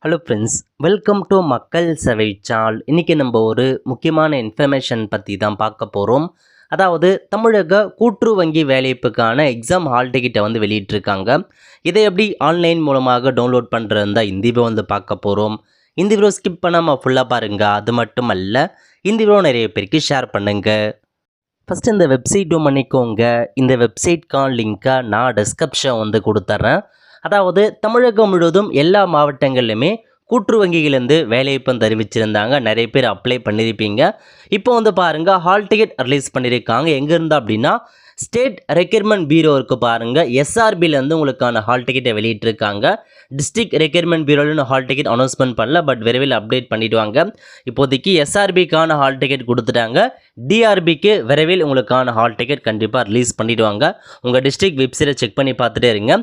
Hello friends, welcome to மக்கள் சேவை channel. இன்றைக்கி நம்ம ஒரு முக்கியமான இன்ஃபர்மேஷன் பற்றி தான் பார்க்க போகிறோம். அதாவது தமிழக கூட்டுறவு வங்கி வேலைவாய்ப்புக்கான எக்ஸாம் ஹால் டிக்கெட்டை வெளியிட்டிருக்காங்க. இதை எப்படி ஆன்லைன் மூலமாக டவுன்லோட் பண்ணுறது தான் இந்த வீடியோ பார்க்க போகிறோம். இந்த வீடியோ ஸ்கிப் பண்ணாமல் ஃபுல்லாக பாருங்கள். அது மட்டும் அல்ல, இந்த வீடியோ நிறைய பேருக்கு ஷேர் பண்ணுங்கள். ஃபஸ்ட்டு இந்த வெப்சைட் பண்ணிக்கோங்க. இந்த வெப்சைட்கான லிங்க்கை நான் டிஸ்கிரிப்ஷன் கொடுத்துட்றேன். அதாவது தமிழகம் முழுவதும் எல்லா மாவட்டங்கள்லையுமே கூட்டுறவு வங்கியிலேருந்து வேலைவாய்ப்பு தெரிவிச்சிருந்தாங்க. நிறைய பேர் அப்ளை பண்ணியிருப்பீங்க. இப்போ பாருங்கள், ஹால் டிக்கெட் ரிலீஸ் பண்ணியிருக்காங்க. எங்கேருந்து அப்படின்னா ஸ்டேட் ரெக்யர்மெண்ட் பியூரோ இருக்குது பாருங்கள், எஸ்ஆர்பிலேருந்து உங்களுக்கான ஹால் டிக்கெட்டை வெளியிட்டிருக்காங்க. டிஸ்ட்ரிக்ட் ரெக்யர்மெண்ட் பியூரோவில் ஹால் டிக்கெட் அனௌன்ஸ்மெண்ட் பண்ணல, பட் விரைவில் அப்டேட் பண்ணிவிடுவாங்க. இப்போதைக்கு எஸ்ஆர்பிக்கான ஹால் டிக்கெட் கொடுத்துட்டாங்க. டிஆர்பிக்கு விரைவில் உங்களுக்கான ஹால் டிக்கெட் கண்டிப்பாக ரிலீஸ் பண்ணிவிடுவாங்க. உங்கள் டிஸ்ட்ரிக்ட் வெப்சைட்டை செக் பண்ணி பார்த்துட்டே இருங்க.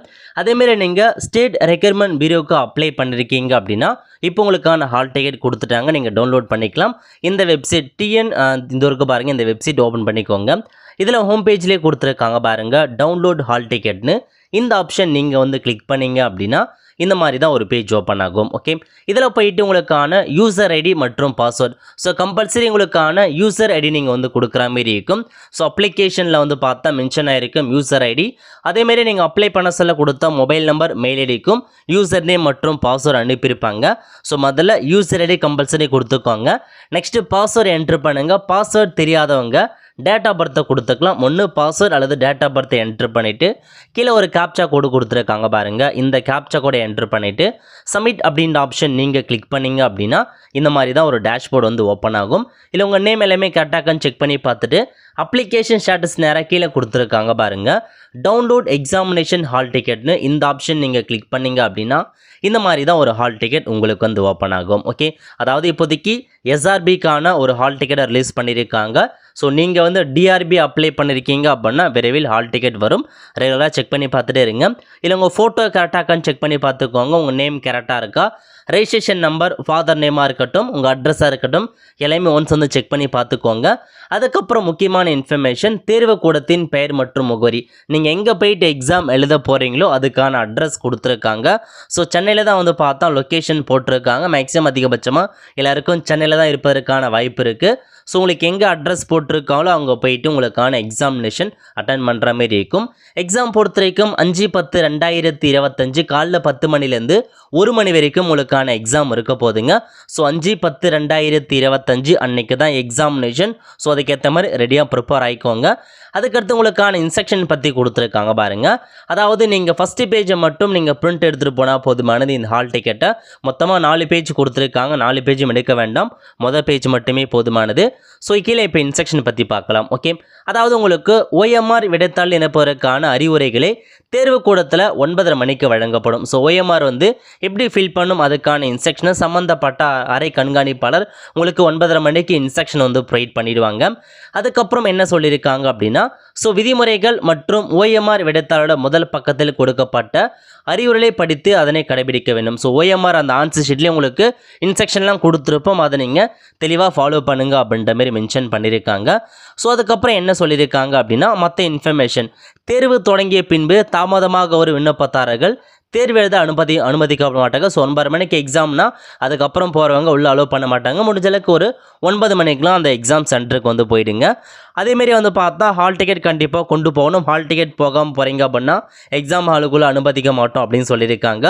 அதேமாரி நீங்கள் ஸ்டேட் ரெக்யர்மெண்ட் பியூரோவுக்கு அப்ளை பண்ணியிருக்கீங்க அப்படின்னா இப்போ உங்களுக்கான ஹால் டிக்கெட் கொடுத்துட்டாங்க. நீங்கள் டவுன்லோட் பண்ணிக்கலாம். இந்த வெப்சைட் இந்த வரைக்கும் பாருங்கள், இந்த வெப்சைட் ஓப்பன் பண்ணிக்கோங்க. இதில் ஹோம் பேஜ்லேயே கொடுத்துருக்காங்க பாருங்கள், டவுன்லோட் ஹால் டிக்கெட்னு. இந்த ஆப்ஷன் நீங்கள் கிளிக் பண்ணிங்க அப்படின்னா இந்த மாதிரி தான் ஒரு பேஜ் ஓப்பன் ஆகும். ஓகே, இதில் போயிட்டு உங்களுக்கான யூசர் ஐடி மற்றும் பாஸ்வேர்ட். ஸோ கம்பல்சரி உங்களுக்கான யூசர் ஐடி நீங்கள் கொடுக்குற மாதிரி இருக்கும். ஸோ அப்ளிகேஷனில் பார்த்தா மென்ஷன் ஆகிருக்கும் யூசர் ஐடி. அதேமாரி நீங்கள் அப்ளை பண்ண சொல்ல கொடுத்த மொபைல் நம்பர், மெயில் ஐடிக்கும் யூசர் நேம் மற்றும் பாஸ்வேர்டு அனுப்பியிருப்பாங்க. ஸோ முதல்ல யூசர் ஐடி கம்பல்சரி கொடுத்துக்கோங்க. நெக்ஸ்ட்டு பாஸ்வேர்டு என்ட்ரு பண்ணுங்கள். பாஸ்வேர்டு தெரியாதவங்க டேட் ஆஃப் பர்த்தை கொடுத்துக்கலாம். ஒன்று பாஸ்வேர்டு அல்லது டேட் ஆஃப் பர்த்தை என்ட்ரு பண்ணிவிட்டு கீழே ஒரு கேப்சா கோடு கொடுத்துருக்காங்க பாருங்கள். இந்த கேப்சா கோடை என்ட்ரு பண்ணிவிட்டு சப்மிட் அப்படின்ற ஆப்ஷன் நீங்கள் கிளிக் பண்ணிங்க அப்படின்னா இந்த மாதிரி தான் ஒரு டேஷ்போர்டு ஓப்பன் ஆகும். இல்லை உங்கள் நேம் எல்லாமே கரெக்டாக செக் பண்ணி பார்த்துட்டு அப்ளிகேஷன் ஸ்டேட்டஸ் நேராக கீழே கொடுத்துருக்காங்க பாருங்கள், டவுன்லோட் எக்ஸாமினேஷன் ஹால் டிக்கெட்னு. இந்த ஆப்ஷன் நீங்கள் கிளிக் பண்ணிங்க அப்படின்னா இந்த மாதிரி தான் ஒரு ஹால் டிக்கெட் உங்களுக்கு ஓப்பன் ஆகும். ஓகே, அதாவது இப்போதைக்கு எஸ்ஆர்பிக்கான ஒரு ஹால் டிக்கெட்டை ரிலீஸ் பண்ணியிருக்காங்க. ஸோ நீங்கள் டிஆர்பி அப்ளை பண்ணியிருக்கீங்க அப்படின்னா விரைவில் ஹால் டிக்கெட் வரும். ரெகுலராக செக் பண்ணி பார்த்துட்டே இருங்க. இல்லை உங்கள் ஃபோட்டோ கரெக்டாகான்னு செக் பண்ணி பார்த்துக்கோங்க. உங்கள் நேம் கரெக்டாக இருக்கா, ரெஜிஸ்ட்ரேஷன் நம்பர், ஃபாதர் நேமாக இருக்கட்டும், உங்கள் அட்ரஸாக இருக்கட்டும், எல்லாமே ஒன்ஸ் செக் பண்ணி பார்த்துக்கோங்க. அதுக்கப்புறம் முக்கியமான இன்ஃபர்மேஷன், தேர்வு கூடத்தின் பெயர் மற்றும் முகவரி. நீங்கள் எங்கே போயிட்டு எக்ஸாம் எழுத போகிறீங்களோ அதுக்கான அட்ரஸ் கொடுத்துருக்காங்க. ஸோ சென்னையில் தான் பார்த்தா லொக்கேஷன் போட்டிருக்காங்க. மேக்ஸிமம் அதிகபட்சமாக எல்லாருக்கும் சென்னையில் தான் இருப்பதற்கான வாய்ப்பு இருக்குது. ஸோ உங்களுக்கு எங்கே அட்ரஸ் போட்டிருக்காங்களோ அங்கே போயிட்டு உங்களுக்கான எக்ஸாமினேஷன் அட்டன் பண்ணுற மாதிரி இருக்கும். எக்ஸாம் பொறுத்த வரைக்கும் 5/10/2025 காலைல 10 மணிலேருந்து 1 மணி வரைக்கும் உங்களுக்கான எக்ஸாம் இருக்க போதுங்க. ஸோ 5/10/2025 அன்னைக்கு தான் எக்ஸாமினேஷன். ஸோ அதுக்கேற்ற மாதிரி ரெடியாக ப்ரிப்பேர் ஆகிக்கோங்க. அதுக்கடுத்து உங்களுக்கான இன்ஸ்ட்ரக்ஷன் பற்றி கொடுத்துருக்காங்க பாருங்கள். அதாவது நீங்கள் ஃபஸ்ட்டு பேஜை மட்டும் நீங்கள் பிரிண்ட் எடுத்துகிட்டு போனால் போதுமானது. இந்த ஹால் டிக்கெட்டை மொத்தமாக 4 பேஜ் கொடுத்துருக்காங்க. 4 பேஜும் எடுக்க வேண்டாம், மொதல் பேஜ் மட்டுமே போதுமானது. ஸோ கீழே இப்போ இன்ஸ்ட்ரக்ஷன் பற்றி பார்க்கலாம். ஓகே, அதாவது உங்களுக்கு ஓஎம்ஆர் விடைத்தாள் இணைப்பதற்கான அறிவுரைகளை தேர்வு கூடத்தில் 9:30 மணிக்கு வழங்கப்படும். ஸோ ஓஎம்ஆர் எப்படி ஃபில் பண்ணும் அதுக்கான இன்ஸ்ட்ரக்ஷனை சம்மந்தப்பட்ட அறை கண்காணிப்பாளர் உங்களுக்கு 9:30 மணிக்கு இன்ஸ்ட்ரக்ஷன் ப்ரொவைட் பண்ணிடுவாங்க. அதுக்கப்புறம் என்ன சொல்லியிருக்காங்க அப்படின்னா, ஸோ விதிமுறைகள் மற்றும் ஓஎம்ஆர் விடைத்தாளோட முதல் பக்கத்தில் கொடுக்கப்பட்ட அறிவுரைகளை படித்து அதனை கடைபிடிக்க வேண்டும். ஸோ ஓஎம்ஆர் அந்த ஆன்சர் ஷீட்லேயே உங்களுக்கு இன்ஸ்ட்ரக்ஷன்லாம் கொடுத்துருப்போம், அதை நீங்கள் தெளிவாக ஃபாலோ பண்ணுங்கள் அப்படின்ற மாதிரி மென்ஷன் பண்ணியிருக்காங்க. ஸோ அதுக்கப்புறம் என்ன சொல்லியிருக்காங்க அப்படின்னா, மற்ற இன்ஃபர்மேஷன், தேர்வு தொடங்கிய பின்பு தாமதமாக ஒரு விண்ணப்பதாரர்கள் தேர்வு எழுத அனுமதிக்க மாட்டாங்க. ஸோ 9:30 மணிக்கு எக்ஸாம்னா அதுக்கப்புறம் போகிறவங்க உள்ளே அலோவ் பண்ண மாட்டாங்க. முடிஞ்சளவுக்கு ஒரு 9 மணிக்கெலாம் அந்த எக்ஸாம் சென்டருக்கு போயிடுங்க. அதேமாரி பார்த்தா ஹால் டிக்கெட் கண்டிப்பாக கொண்டு போகணும். ஹால் டிக்கெட் போகாமல் போகிறீங்க அப்படின்னா எக்ஸாம் ஹாலுக்குள்ளே அனுமதிக்க மாட்டோம் அப்படின்னு சொல்லியிருக்காங்க.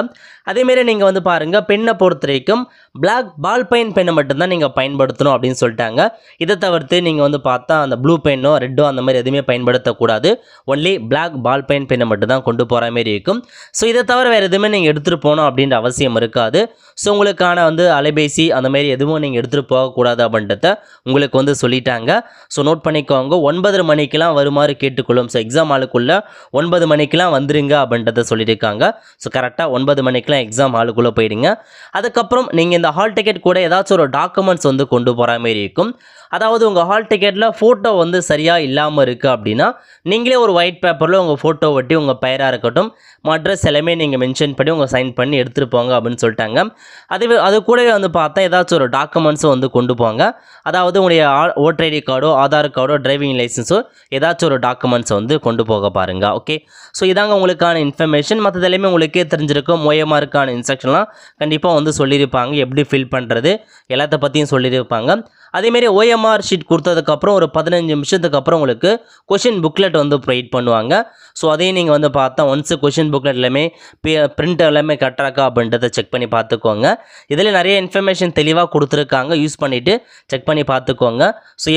அதேமாரி நீங்கள் பாருங்கள், பெண்ணை பொறுத்த வரைக்கும் பிளாக் பால் பெயின் பெண்ணை மட்டும்தான் நீங்கள் பயன்படுத்தணும் அப்படின்னு சொல்லிட்டாங்க. இதை தவிர்த்து நீங்கள் பார்த்தா அந்த ப்ளூ பென்னோ ரெட்டோ அந்த மாதிரி எதுவுமே பயன்படுத்தக்கூடாது. ஒன்லி பிளாக் பால் பெயின் பெண்ணை மட்டும் தான் கொண்டு போகிற மாதிரி இருக்கும். ஸோ இதை தவிர வேறு எதுவுமே நீங்கள் எடுத்துகிட்டு போகணும் அப்படின்ற அவசியம் இருக்காது. ஸோ உங்களுக்கான அலைபேசி அந்த மாதிரி எதுவும் நீங்கள் எடுத்துகிட்டு போகக்கூடாது அப்படின்றத உங்களுக்கு சொல்லிட்டாங்க. ஸோ நோட் பண்ணிக்கோங்க. 9:30 மணிக்கெலாம் வருமாறு கேட்டுக்கொள்ளும். ஸோ எக்ஸாம் ஹாலுக்குள்ளே 9 மணிக்கெலாம் வந்துருங்க அப்படின்றத சொல்லியிருக்காங்க. ஸோ கரெக்டாக 9 மணிக்கெலாம் எக்ஸாம் ஹாலுக்குள்ளே போயிடுங்க. அதுக்கப்புறம் நீங்கள் இந்த ஹால் டிக்கெட் கூட ஏதாச்சும் ஒரு டாக்குமெண்ட்ஸ் கொண்டு போகிற மாதிரி இருக்கும். அதாவது உங்கள் ஹால் டிக்கெட்டில் ஃபோட்டோ சரியாக இல்லாமல் இருக்குது அப்படின்னா நீங்களே ஒரு ஒயிட் பேப்பரில் உங்கள் ஃபோட்டோ ஒட்டி உங்கள் பெயராக இருக்கட்டும், அட்ரஸ் எல்லாமே நீங்கள் நீங்கள் மென்ஷன் பண்ணி உங்கள் சைன் பண்ணி எடுத்துகிட்டு போங்க அப்படின்னு சொல்லிட்டாங்க. அது கூடவே வந்து பார்த்தா ஏதாச்சும் ஒரு டாக்குமெண்ட்ஸும் வந்து கொண்டு போங்க. அதாவது உங்களுடைய ஓட்டர் ஐடி கார்டோ, ஆதார் கார்டோ, டிரைவிங் லைசன்ஸோ ஏதாச்சும் ஒரு டாக்குமெண்ட்ஸை வந்து கொண்டு போக பாருங்கள். ஓகே, ஸோ இதாங்க உங்களுக்கான இன்ஃபர்மேஷன். மற்றது எல்லாமே உங்களுக்கே தெரிஞ்சிருக்கும். ஓஎம்ஆருக்கான இன்ஸ்ட்ரக்ஷன்லாம் கண்டிப்பாக வந்து சொல்லியிருப்பாங்க. எப்படி ஃபில் பண்ணுறது எல்லாத்த பற்றியும் சொல்லியிருப்பாங்க. அதேமாரி ஓஎம்ஆர் ஷீட் கொடுத்ததுக்கப்புறம் ஒரு 15 நிமிஷத்துக்கு அப்புறம் உங்களுக்கு கொஷின் புக்லெட் வந்து ப்ரொவைட் பண்ணுவாங்க. ஸோ அதையும் நீங்கள் வந்து பார்த்தா ஒன்ஸு கொஷின் புக்லெட் எல்லாமே பிரிண்ட் எல்லாமே கரெக்டாக இருக்கா அப்படின்றத செக் பண்ணி பார்த்துக்கோங்க. இதில் நிறைய இன்ஃபர்மேஷன் தெளிவாக கொடுத்துருக்காங்க. யூஸ் பண்ணிவிட்டு செக் பண்ணி பார்த்துக்கோங்க. ஸோ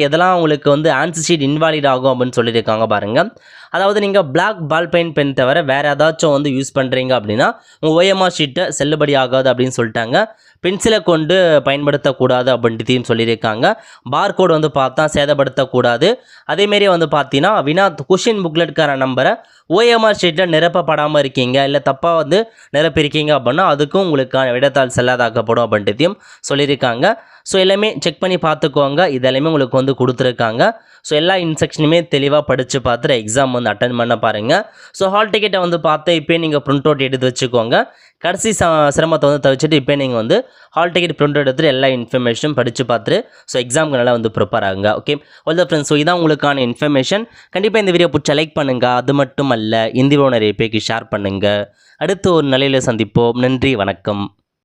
எதெல்லாம் உங்களுக்கு வந்து ஆன்சர் ஷீட் இன்வாலிட் ஆகும் அப்படின்னு சொல்லியிருக்காங்க பாருங்கள். அதாவது நீங்கள் பிளாக் பால் பென் தவிர வேறு ஏதாச்சும் வந்து யூஸ் பண்ணுறீங்க அப்படின்னா உங்கள் ஓஎம்ஆர் ஷீட்டை செல்லுபடி ஆகாது அப்படின்னு சொல்லிட்டாங்க. பென்சிலை கொண்டு பயன்படுத்தக்கூடாது அப்படின்ட்டு சொல்லியிருக்காங்க. பார்கோடு வந்து பார்த்தா சேதப்படுத்தக்கூடாது. அதேமாரி வந்து பார்த்தீங்கன்னா கொஷின் புக்லெட்டுக்கான நம்பரை ஓஎம்ஆர் ஷீட்டில் நிரப்பப்படாமல் இருக்கீங்க, இல்லை தப்பாக வந்து நிரப்பியிருக்கீங்க அப்படின்னா அதுக்கும் உங்களுக்கான விடைத்தாள் செல்லாதாக்கப்படும் அப்படின்ட்டு சொல்லியிருக்காங்க. ஸோ எல்லாமே செக் பண்ணி பார்த்துக்கோங்க. இதெல்லாமே உங்களுக்கு வந்து கொடுத்துருக்காங்க. ஸோ எல்லா இன்ஸ்ட்ரக்ஷனுமே தெளிவாக படித்து பார்த்துட்டு எக்ஸாம் வந்து அட்டன் பண்ண பாருங்கள். ஸோ ஹால் டிக்கெட்டை வந்து பார்த்து இப்போ நீங்கள் ப்ரிண்ட் அவுட் எடுத்து வச்சுக்கோங்க. கடைசி சிரமத்தை வந்து தவிர்த்துட்டு இப்போ நீங்கள் வந்து ஹால் டிக்கெட் ப்ரிண்ட் அவுட் எடுத்துகிட்டு எல்லா இன்ஃபர்மேஷனும் படித்து பார்த்துட்டு ஸோ எக்ஸாமுக்கு நல்லா வந்து ப்ரிப்பேர் ஆகுங்க. ஓகே, ஆல் ஃப்ரெண்ட்ஸ், ஸோ இதான் உங்களுக்கான இன்ஃபர்மேஷன். கண்டிப்பாக இந்த வீடியோ பிடிச்ச லைக் பண்ணுங்கள். அது மட்டும் அல்ல, இந்த வீடியோ நிறைய பேருக்கு ஷேர் பண்ணுங்கள். அடுத்து ஒரு நிலையில் சந்திப்போம். நன்றி, வணக்கம்.